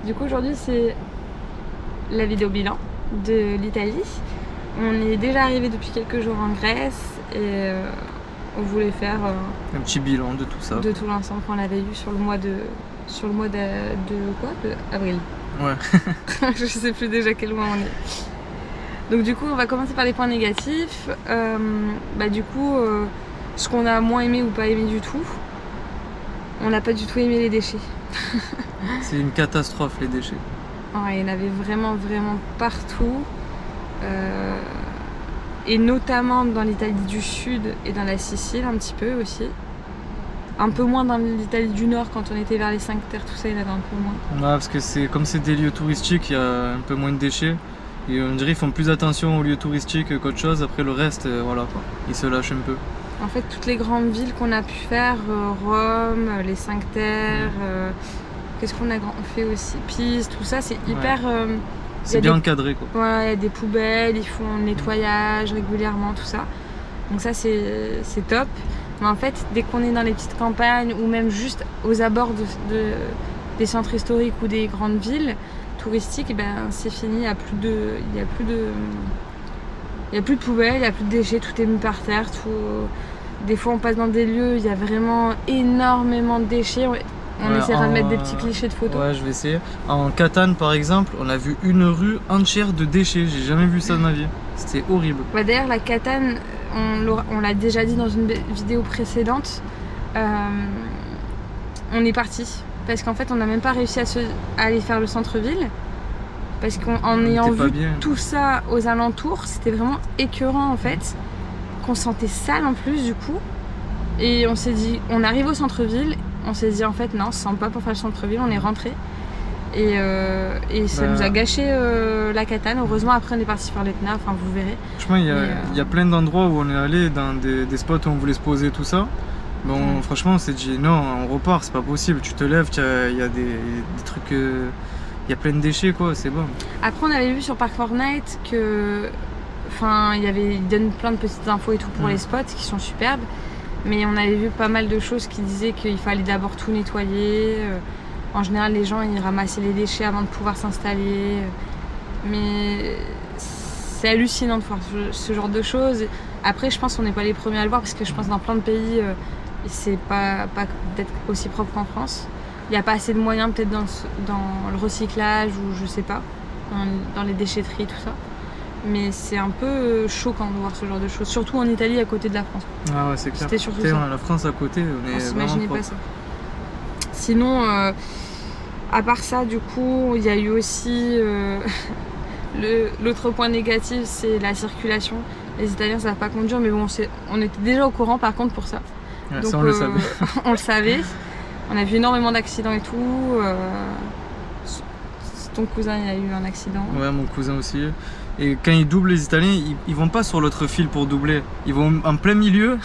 Du coup aujourd'hui c'est la vidéo bilan de l'Italie. On est déjà arrivé depuis quelques jours en Grèce et on voulait faire un petit bilan de tout ça. De tout l'ensemble qu'on avait eu sur le mois de quoi, de avril. Ouais. Je sais plus déjà quel mois on est. Donc du coup on va commencer par les points négatifs. Ce qu'on a moins aimé ou pas aimé du tout. On n'a pas du tout aimé les déchets. C'est une catastrophe les déchets. Ouais, il y en avait vraiment partout. Et notamment dans l'Italie du Sud et dans la Sicile un petit peu aussi. Un peu moins dans l'Italie du Nord quand on était vers les 5 Terres, tout ça, il y en avait un peu moins. Ouais, parce que comme c'est des lieux touristiques, il y a un peu moins de déchets. Et on dirait qu'ils font plus attention aux lieux touristiques qu'autre chose. Après le reste, voilà quoi, ils se lâchent un peu. En fait, toutes les grandes villes qu'on a pu faire, Rome, les 5 Terres, qu'est-ce qu'on a fait aussi, Pise, tout ça, c'est hyper... c'est bien encadré quoi. Ouais, il y a des poubelles, ils font le nettoyage régulièrement, tout ça. Donc ça c'est top. Mais en fait, dès qu'on est dans les petites campagnes ou même juste aux abords des centres historiques ou des grandes villes touristiques, et ben c'est fini, il n'y a plus de poubelles, il n'y a plus de déchets, tout est mis par terre. Des fois on passe dans des lieux, il y a vraiment énormément de déchets. On essaiera de mettre des petits clichés de photos. Ouais, je vais essayer. En Catane, par exemple, on a vu une rue entière de déchets. J'ai jamais vu ça de ma vie. C'était horrible. Bah, d'ailleurs, la Catane, on l'a déjà dit dans une vidéo précédente, on est parti. Parce qu'en fait, on n'a même pas réussi à aller faire le centre-ville. Parce qu'en ayant vu tout ça aux alentours, c'était vraiment écœurant en fait. Qu'on sentait sale en plus du coup. Et on s'est dit, on arrive au centre-ville. On s'est dit en fait non, on se sent pas pour faire le centre-ville, on est rentré et ça nous a gâché la Catane. Heureusement après on est parti faire l'Etna, enfin vous verrez. Franchement il y a plein d'endroits où on est allé, dans des spots où on voulait se poser tout ça. Bon franchement on s'est dit non, on repart, c'est pas possible, tu te lèves, il y a des trucs, il y a plein de déchets quoi, c'est bon. Après on avait vu sur Park Fortnite que, enfin ils donnent plein de petites infos et tout pour les spots qui sont superbes. Mais on avait vu pas mal de choses qui disaient qu'il fallait d'abord tout nettoyer. En général, les gens ils ramassaient les déchets avant de pouvoir s'installer. Mais c'est hallucinant de voir ce genre de choses. Après, je pense qu'on n'est pas les premiers à le voir parce que je pense que dans plein de pays, c'est pas peut-être aussi propre qu'en France. Il n'y a pas assez de moyens peut-être dans le recyclage ou je sais pas, dans les déchetteries, tout ça. Mais c'est un peu choquant de voir ce genre de choses, surtout en Italie à côté de la France. Ah ouais, c'est clair. C'était surtout ça. On a la France à côté, on s'imaginait pas ça. Sinon, à part ça, du coup, il y a eu aussi l'autre point négatif, c'est la circulation. Les Italiens ne savent pas conduire, mais bon, on était déjà au courant par contre pour ça. Ouais, donc ça, on le savait. On le savait. On a vu énormément d'accidents et tout. Ton cousin il a eu un accident. Ouais, mon cousin aussi. Et quand ils doublent les Italiens, ils vont pas sur l'autre fil pour doubler. Ils vont en plein milieu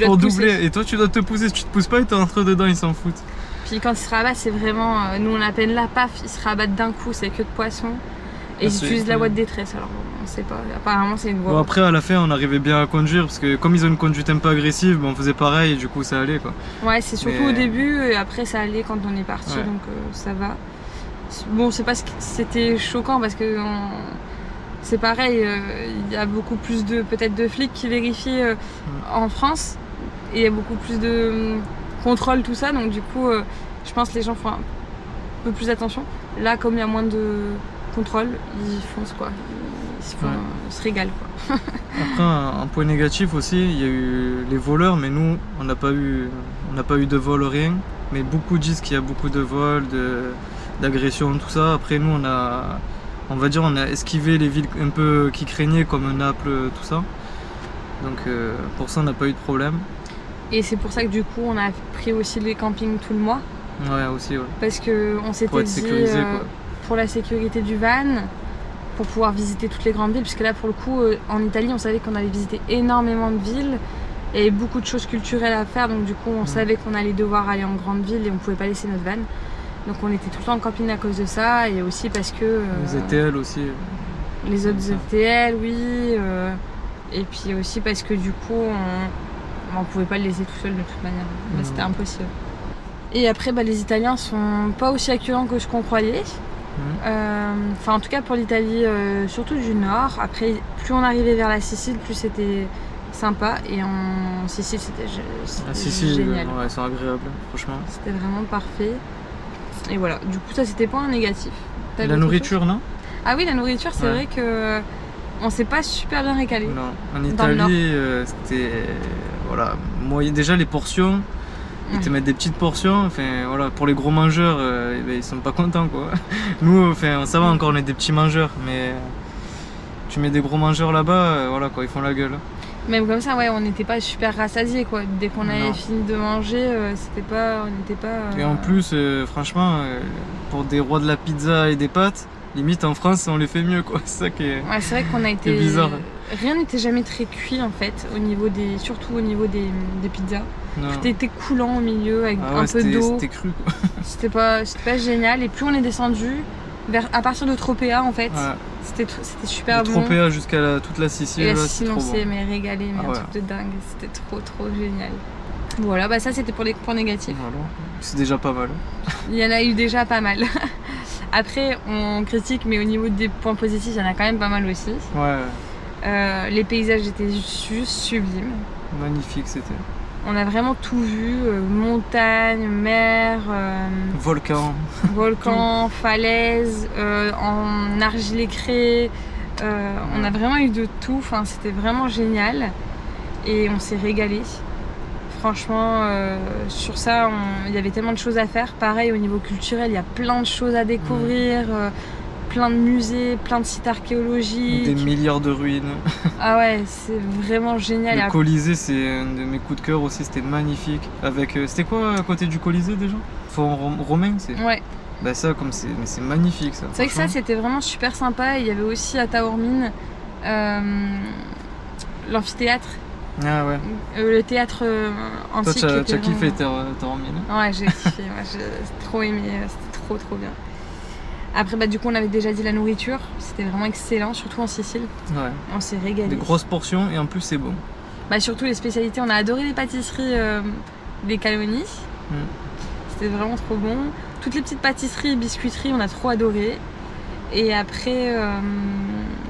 pour doubler. Et toi tu dois te pousser. Si tu te pousses pas, ils te rentrent dedans, ils s'en foutent. Puis quand ils se rabattent, c'est vraiment... nous on a à peine la paf, ils se rabattent d'un coup, c'est que de poisson. Et ils utilisent la voie de détresse, alors on sait pas. Apparemment c'est une voie. Bon après à la fin on arrivait bien à conduire parce que comme ils ont une conduite un peu agressive, on faisait pareil et du coup ça allait quoi. Ouais, c'est surtout au début et après ça allait quand on est parti, donc ça va. Bon, c'est pas c'était choquant parce que c'est pareil, il y a beaucoup plus peut-être de flics qui vérifient en France et il y a beaucoup plus de contrôle, tout ça, donc du coup je pense que les gens font un peu plus attention. Là, comme il y a moins de contrôle, ils foncent quoi, ils se régalent quoi. Après un point négatif aussi, il y a eu les voleurs, mais nous on n'a pas eu de vol, rien, mais beaucoup disent qu'il y a beaucoup de vols, d'agressions, tout ça. Après nous on a esquivé les villes un peu qui craignaient comme Naples, tout ça. Donc pour ça on n'a pas eu de problème. Et c'est pour ça que du coup on a pris aussi les campings tout le mois. Ouais aussi ouais. Parce qu'on s'était dit pour la sécurité du van, pour pouvoir visiter toutes les grandes villes, puisque là pour le coup en Italie on savait qu'on allait visiter énormément de villes et beaucoup de choses culturelles à faire, donc du coup on savait qu'on allait devoir aller en grande ville et on pouvait pas laisser notre van. Donc on était tout le temps en camping à cause de ça, et aussi parce que... les ETL aussi. Les autres ETL, oui. Et puis aussi parce que du coup, on pouvait pas le laisser tout seul de toute manière. C'était impossible. Et après, les Italiens sont pas aussi accueillants que ce qu'on croyait. Enfin, en tout cas pour l'Italie, surtout du nord. Après, plus on arrivait vers la Sicile, plus c'était sympa. Et en Sicile, c'était génial. Ouais, c'est agréable, franchement. C'était vraiment parfait. Et voilà, du coup, ça c'était pas un négatif. La nourriture, non? Ah oui, la nourriture, c'est vrai que on s'est pas super bien récalé. Non, en Italie, c'était. Voilà, moi, déjà les portions. Ils te mettent des petites portions, enfin voilà, pour les gros mangeurs, ils sont pas contents quoi. Nous, enfin ça va encore, on est des petits mangeurs, mais tu mets des gros mangeurs là-bas, voilà quoi, ils font la gueule. Même comme ça, ouais, on n'était pas super rassasiés quoi. Dès qu'on avait fini de manger, on n'était pas. Et en plus, franchement, pour des rois de la pizza et des pâtes, limite en France, on les fait mieux quoi. C'est ça qui est. Ouais, c'est vrai qu'on a été. Bizarre. Rien n'était jamais très cuit en fait, surtout au niveau des pizzas. Tout était coulant au milieu avec un peu d'eau. C'était cru quoi. C'était pas génial. Et plus on est descendu, à partir de Tropea en fait, c'était super bon. Tropea jusqu'à toute la Sicile. Et la Sicile, on s'est régalé, mais un truc de dingue. C'était trop génial. Voilà, ça c'était pour les points négatifs. Voilà. C'est déjà pas mal. Il y en a eu déjà pas mal. Après, on critique, mais au niveau des points positifs, il y en a quand même pas mal aussi. Ouais. Les paysages étaient juste sublimes. Magnifique c'était. On a vraiment tout vu, montagne, mer, volcan, falaise, en argile écrée. On a vraiment eu de tout, enfin, c'était vraiment génial et on s'est régalé. Franchement, sur ça, il y avait tellement de choses à faire. Pareil, au niveau culturel, il y a plein de choses à découvrir. Plein de musées, plein de sites archéologiques. Des milliards de ruines. Ah ouais, c'est vraiment génial. Le Colisée, c'est un de mes coups de cœur aussi, c'était magnifique. C'était quoi à côté du Colisée déjà? Forum romain, c'est? Ouais. Ça, c'est magnifique ça. C'est vrai que ça, c'était vraiment super sympa. Il y avait aussi à Taormine l'amphithéâtre. Ah ouais. Le théâtre antique. Toi, tu as kiffé Taormine? Ouais, j'ai kiffé. J'ai trop aimé. C'était trop bien. Après, du coup, on avait déjà dit la nourriture. C'était vraiment excellent, surtout en Sicile. Ouais. On s'est régalé. Des grosses portions et en plus, c'est bon. Surtout les spécialités. On a adoré les pâtisseries des Caloni. C'était vraiment trop bon. Toutes les petites pâtisseries et biscuiteries, on a trop adoré. Et après,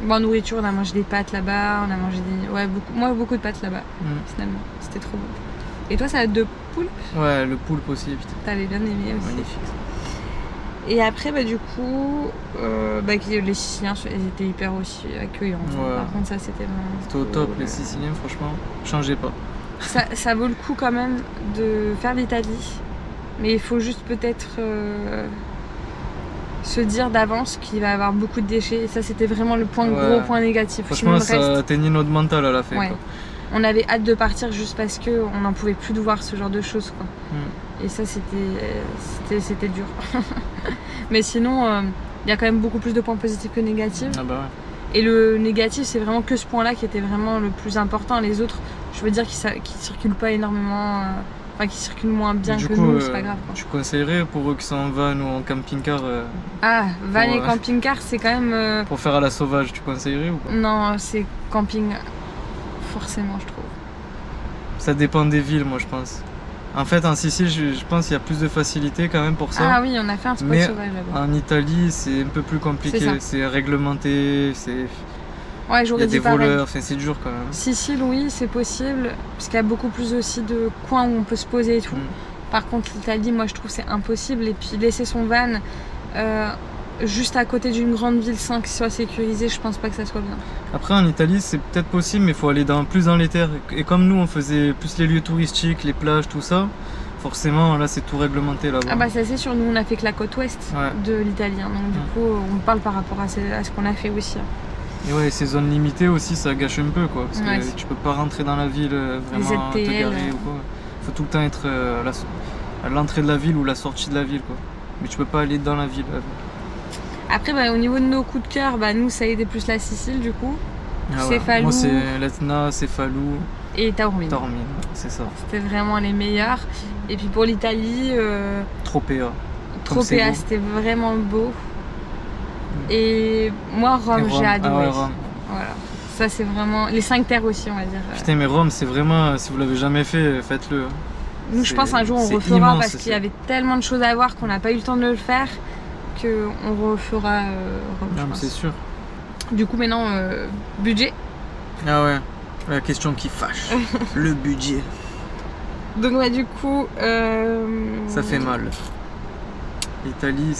en nourriture, on a mangé des pâtes là-bas. On a mangé beaucoup de pâtes là-bas, finalement. C'était trop bon. Et toi, salade de poulpe? Ouais, le poulpe aussi, putain. T'avais bien aimé aussi. Magnifique. Et après, du coup, les Siciliens, ils étaient hyper aussi accueillants. Ouais. Par contre, ça, c'était vraiment... C'était au top, les Siciliens, franchement, changez pas. Ça vaut le coup quand même de faire l'Italie, mais il faut juste peut-être se dire d'avance qu'il va y avoir beaucoup de déchets. Et ça, c'était vraiment le gros point négatif. Franchement, ça atteignait notre mental à la fin. Ouais. Quoi. On avait hâte de partir juste parce qu'on n'en pouvait plus de voir ce genre de choses, quoi. Et ça, c'était dur. Mais sinon, il y a quand même beaucoup plus de points positifs que négatifs. Ah bah ouais. Et le négatif, c'est vraiment que ce point-là qui était vraiment le plus important. Les autres, je veux dire qu'ils circulent pas énormément, qui circulent moins bien que nous, c'est pas grave. Quoi. Tu conseillerais pour eux qui sont en van ou en camping-car van et camping-car, c'est quand même... Pour faire à la sauvage, tu conseillerais ou pas? Non, c'est camping, forcément, je trouve. Ça dépend des villes, moi, je pense. En fait, en Sicile, je pense qu'il y a plus de facilité quand même pour ça. Ah oui, on a fait un spot sauvage là-bas. En Italie, c'est un peu plus compliqué. C'est réglementé, Ouais, j'aurais dit pareil. Il y a des voleurs, c'est dur quand même. Sicile, oui, c'est possible, parce qu'il y a beaucoup plus aussi de coins où on peut se poser et tout. Par contre, l'Italie, moi, je trouve que c'est impossible. Et puis, laisser son van juste à côté d'une grande ville sans qu'il soit sécurisé, je pense pas que ça soit bien. Après, en Italie, c'est peut-être possible, mais il faut aller plus dans les terres. Et comme nous, on faisait plus les lieux touristiques, les plages, tout ça, forcément, là, c'est tout réglementé là-bas. Ah ça c'est sûr, nous, on a fait que la côte ouest de l'Italie. Donc, du coup, on parle par rapport à ce qu'on a fait aussi. Et ouais, ces zones limitées aussi, ça gâche un peu, quoi. Parce que tu peux pas rentrer dans la ville vraiment te garer ou quoi. Il faut tout le temps être à l'entrée de la ville ou la sortie de la ville, quoi. Mais tu peux pas aller dans la ville. Après, au niveau de nos coups de cœur, nous, ça a été plus la Sicile, du coup. Cefalù. Moi, c'est l'Etna, Cefalù. Et Taormine. Taormine, c'est ça. C'était vraiment les meilleurs. Et puis pour l'Italie... Tropea. Tropea, c'était vraiment beau. Et moi, Rome, j'ai adoré. Rome. Voilà. Ça, c'est vraiment... Les 5 terres aussi, on va dire. Putain, mais Rome, c'est vraiment... Si vous l'avez jamais fait, faites-le. Nous, je pense un jour on c'est refera immense, parce qu'il y avait tellement de choses à voir qu'on n'a pas eu le temps de le faire qu'on refera Rome, je Non, mais pense. c'est sûr. Du coup, maintenant, budget. Ah ouais, la question qui fâche. Le budget. Donc, ouais, du coup. Ça fait mal. L'Italie,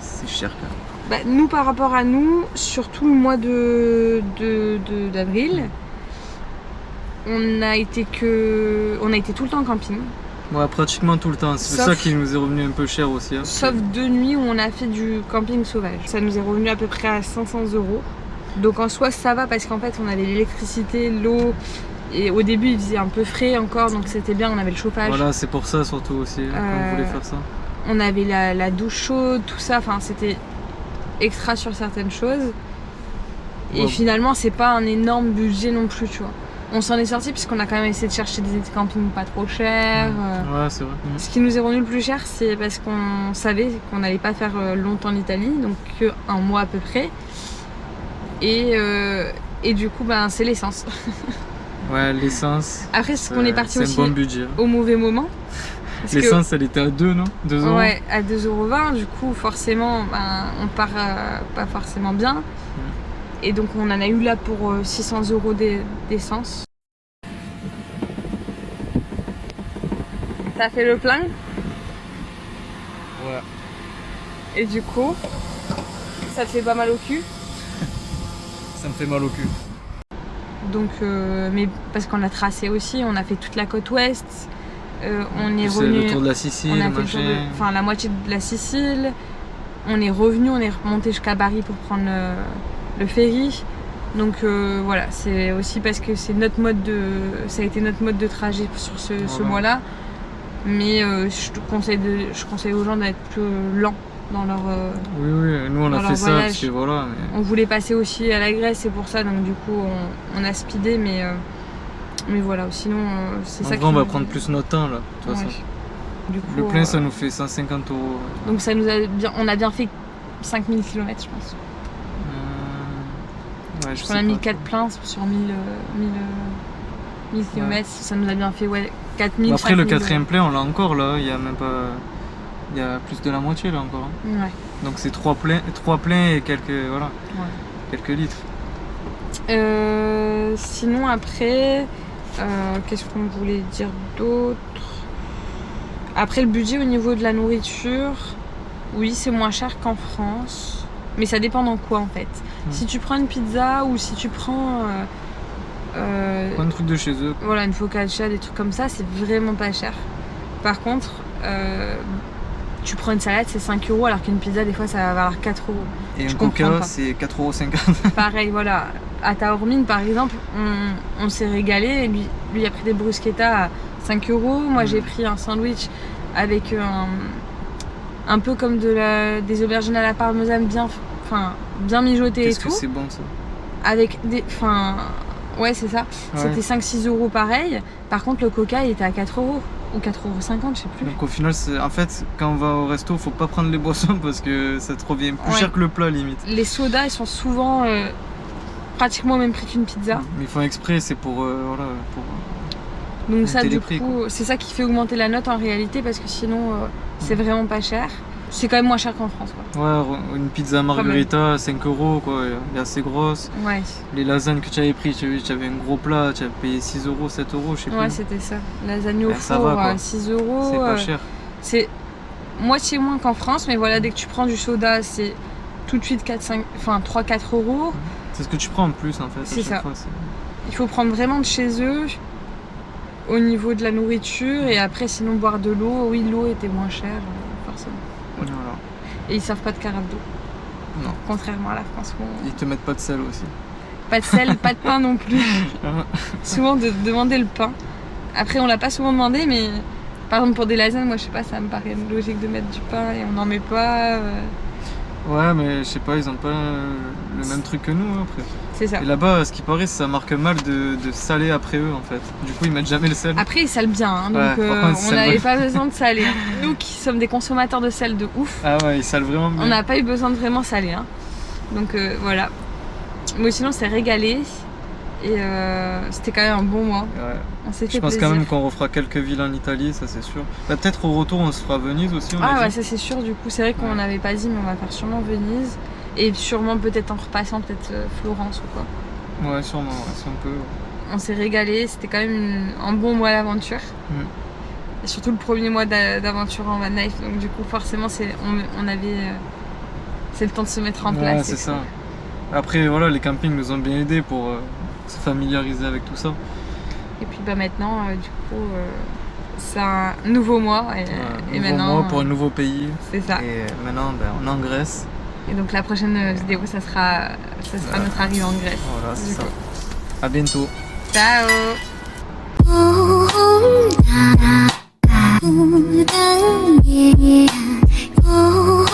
c'est cher quand même. Bah, nous, par rapport à nous, surtout le mois d'avril, on a été tout le temps en camping. Ouais, pratiquement tout le temps. C'est Sauf- ça qui nous est revenu un peu cher aussi. Hein. Sauf 2 nuits où on a fait du camping sauvage. Ça nous est revenu à peu près à 500 €. Donc en soi, ça va parce qu'en fait, on avait l'électricité, l'eau. Et au début, il faisait un peu frais encore, donc c'était bien, on avait le chauffage. Voilà, c'est pour ça surtout aussi qu'on voulait faire ça. On avait la douche chaude, tout ça. Enfin, c'était extra sur certaines choses. Et Ouais. finalement, c'est pas un énorme budget non plus, tu vois. On s'en est sorti puisqu'on a quand même essayé de chercher des campings pas trop chers. Ouais, c'est vrai. Ce qui nous est revenu le plus cher, c'est parce qu'on savait qu'on n'allait pas faire longtemps l'Italie, donc que 1 mois à peu près. Et du coup, ben, c'est l'essence. Ouais, l'essence. Après, c'est qu'on est parti c'est aussi un bon budget. au mauvais moment. Parce que- L'essence, elle était à 2, non 2 €. Ouais, à 2,20 €, du coup, forcément, ben, on part pas forcément bien. Et donc, on en a eu là pour 600 € d'essence. T'as fait le plein? Ouais. Et du coup, ça te fait pas mal au cul? Ça me fait mal au cul. Donc, mais parce qu'on a tracé aussi, on a fait toute la côte ouest. On est C'est revenu. le tour de la Sicile, On a fait le tour machin. enfin, la moitié de la Sicile. On est revenu, on est remonté jusqu'à Bari pour prendre le ferry. Donc voilà, c'est aussi parce que c'est notre mode ça a été notre mode de trajet sur ce Voilà. mois-là. Mais je conseille aux gens d'être plus lents dans leur. Oui, nous on dans a leur fait ça voyage. parce que voilà. Mais... On voulait passer aussi à la Grèce, c'est pour ça. Donc du coup, on a speedé, mais voilà. Sinon, c'est En ça. vrai, on va prendre plus notre temps là. De toute Ouais. façon. Du coup, Le plein, ça nous fait 150 €. Donc ça nous a bien, on a bien fait 5000 km, je pense. Ouais, je On sais a mis pas 4 pleins sur 1000 km, ça nous a bien fait 4000. Mais après, le 5000, 4ème plein, on l'a encore là. Il y a même pas. Il y a plus de la moitié là encore. Hein. Ouais. Donc c'est 3 pleins et quelques. Voilà. Quelques litres. Sinon après, qu'est-ce qu'on voulait dire d'autre? Après le budget au niveau de la nourriture, oui c'est moins cher qu'en France, mais ça dépend dans quoi en fait. Si tu prends une pizza ou si tu prends Pas un truc de chez eux. voilà, une focaccia, des trucs comme ça, c'est vraiment pas cher. Par contre, tu prends une salade, c'est 5 € alors qu'une pizza des fois ça va valoir 4 €. Et Je un comprends coca, pas. c'est 4,50 €. Pareil, voilà. À Taormine, par exemple, on s'est régalé. Lui a pris des bruschettas à 5 €. Moi, j'ai pris un sandwich avec un peu comme des aubergines à la parmesane bien mijotées et Qu'est-ce tout. que c'est bon ça. Avec des. Ouais, c'est ça. Ouais. C'était 5-6 € pareil. Par contre, le coca, il était à 4 € ou 4,50 €, je sais plus. Donc au final, en fait, quand on va au resto, faut pas prendre les boissons parce que ça te revient plus Ouais. cher que le plat limite. Les sodas, ils sont souvent pratiquement au même prix qu'une pizza. Mais ils font exprès, c'est pour voilà, pour Donc ça, monter du les prix, coup, c'est ça qui fait augmenter la note en réalité parce que sinon, c'est vraiment pas cher. C'est quand même moins cher qu'en France, quoi. ouais, une pizza margarita à 5 € quoi, elle est assez grosse. Ouais, Les lasagnes que tu avais pris, tu avais un gros plat, tu avais payé 6 €, 7 €, je sais ouais, plus. c'était ça. Lasagne au Ben, ça four va, quoi. à 6 €. C'est pas cher. C'est moitié moins qu'en France, mais voilà, dès que tu prends du soda, c'est tout de suite 3-4 €. C'est ce que tu prends en plus en fait. C'est à chaque ça. fois, Il faut prendre vraiment de chez eux au niveau de la nourriture et après, sinon, boire de l'eau. Oui, l'eau était moins chère, forcément. Voilà. Et ils servent pas de carafe d'eau. Non. Contrairement à la France. Bon, Ils te mettent pas de sel aussi. pas de sel, pas de pain non plus. Souvent de demander le pain. Après, on l'a pas souvent demandé, mais par exemple pour des lasagnes, moi je sais pas, ça me paraît logique de mettre du pain et on n'en met pas. Ouais, mais je sais pas, ils ont pas le même truc que nous hein, après. C'est ça. Et là-bas, ce qui paraît, ça marque mal de saler après eux en fait. Du coup, ils mettent jamais le sel. Après, ils salent bien, hein, donc Ouais, par contre, ils on salent n'avait vraiment. pas besoin de saler. Nous qui sommes des consommateurs de sel de ouf, Ah ouais, ils salent vraiment bien. on n'a pas eu besoin de vraiment saler. Hein. Donc voilà. Mais sinon, c'est régalé. Et c'était quand même un bon mois. Ouais. On s'est Je fait pense plaisir. quand même qu'on refera quelques villes en Italie, ça c'est sûr. Bah, peut-être au retour on se fera Venise aussi. On a Ah ouais, dit. ça c'est sûr, du coup, c'est vrai qu'on n'avait pas dit, mais on va faire sûrement Venise. Et sûrement peut-être en repassant, peut-être Florence ou quoi. Ouais, sûrement, ouais, c'est un peu. On s'est régalé, c'était quand même un bon mois d'aventure. Et surtout le premier mois d'aventure en van life, donc du coup forcément c'est le temps de se mettre en place. Ouais, c'est ça. Après voilà, les campings nous ont bien aidés pour se familiariser avec tout ça. Et puis bah maintenant du coup c'est un nouveau mois et Nouveau maintenant mois pour un nouveau pays. c'est ça. Et maintenant on est en Grèce. Et donc la prochaine vidéo ça sera notre arrivée en Grèce. Voilà, c'est du ça. coup. À bientôt. Ciao. Oh